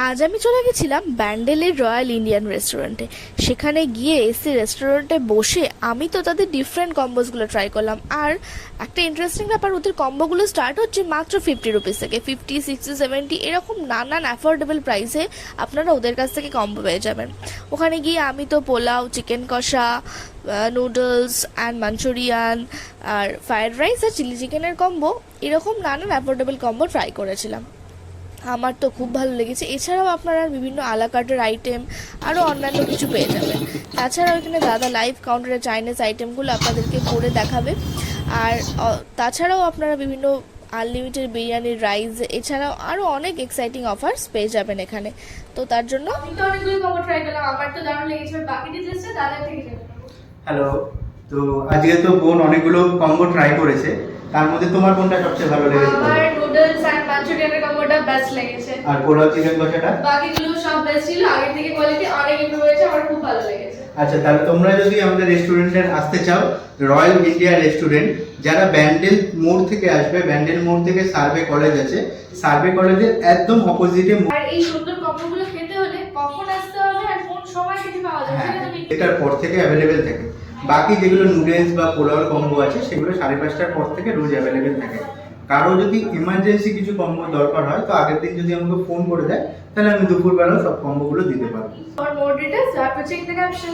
আজ আমি চলে গেছিলাম ব্যান্ডেলের রয়্যাল ইন্ডিয়ান রেস্টুরেন্টে। সেখানে গিয়ে এসি রেস্টুরেন্টে বসে আমি তো তাদের ডিফারেন্ট কম্বোসগুলো ট্রাই করলাম। আর একটা ইন্টারেস্টিং ব্যাপার, ওদের কম্বোগুলো স্টার্ট হচ্ছে মাত্র 50 রুপিস থেকে। 50, 60, 70 এরকম নানান অ্যাফোর্ডেবল প্রাইসে আপনারা ওদের কাছ থেকে কম্বো পেয়ে যাবেন। ওখানে গিয়ে আমি তো পোলাও, চিকেন কষা, নুডলস অ্যান্ড মাঞ্চুরিয়ান, আর ফ্রায়েড রাইস আর চিলি চিকেনের কম্বো, এরকম নানান অ্যাফোর্ডেবল কম্বো ট্রাই করেছিলাম। আমার তো খুব ভালো লেগেছে। এছাড়াও আপনারা বিভিন্ন আলাকার্টের আইটেম আরও অন্যান্য কিছু পেয়ে যাবেন। তাছাড়াও এখানে দাদা লাইভ কাউন্টারে চাইনিজ আইটেমগুলো আপনাদেরকে করে দেখাবে। আর তাছাড়াও আপনারা বিভিন্ন আনলিমিটেড বিরিয়ানির রাইস, এছাড়াও আরও অনেক এক্সাইটিং অফার্স পেয়ে যাবেন এখানে। তো তার জন্য আমি তো অনেকগুলো কম্বো ট্রাই করলাম, আমার তো দারুণ লেগেছে। বাকি ডিটেলসটা দাদার থেকে জেনে নেবো। হ্যালো। তো আজকে তো বোন অনেকগুলো কম্বো ট্রাই করেছে, তার মধ্যে তোমার কোনটা সবচেয়ে ভালো লেগেছে? আমার নুডলস এন্ড মাঞ্চুরিয়ানের কম্বোটা বেস্ট লেগেছে। আর পোলাও চিকেন কষাটা? বাকিগুলো সব বেস্ট ছিল, আগের থেকে কোয়ালিটি অনেক ইমপ্রুভ হয়েছে, আমার খুব ভালো লেগেছে। আচ্ছা, তাহলে তোমরা যদি আমাদের রেস্টুরেন্টে আসতে চাও, রয়্যাল ইন্ডিয়া রেস্টুরেন্ট, যারা ব্যান্ডেল মোড় থেকে আসবে, ব্যান্ডেল মোড় থেকে সার্ভে কলেজ আছে, সার্ভে কলেজের একদম অপোজিটে। আর এই সুন্দর কম্বোগুলো খেতে হলে কখন আসতে হবে আর কোন সময় খেতে পাওয়া যাবে হ্যাঁ, সেটা তুমি এটার পর থেকে অ্যাভেলেবেল থাকে। বাকি যেগুলো নুডলস বা পোলাওর কম্বো আছে সেগুলো 5:30টার পর থেকে রোজ অ্যাভেলেবেল থাকে। কারো যদি ইমার্জেন্সি কিছু কম্বো দরকার হয় তো আগের দিন যদি আমাকে ফোন করে দেয়, তাহলে আমি দুপুরবেলা সব কম্বোগুলো দিতে পারবো। For more details, you have to check the caption.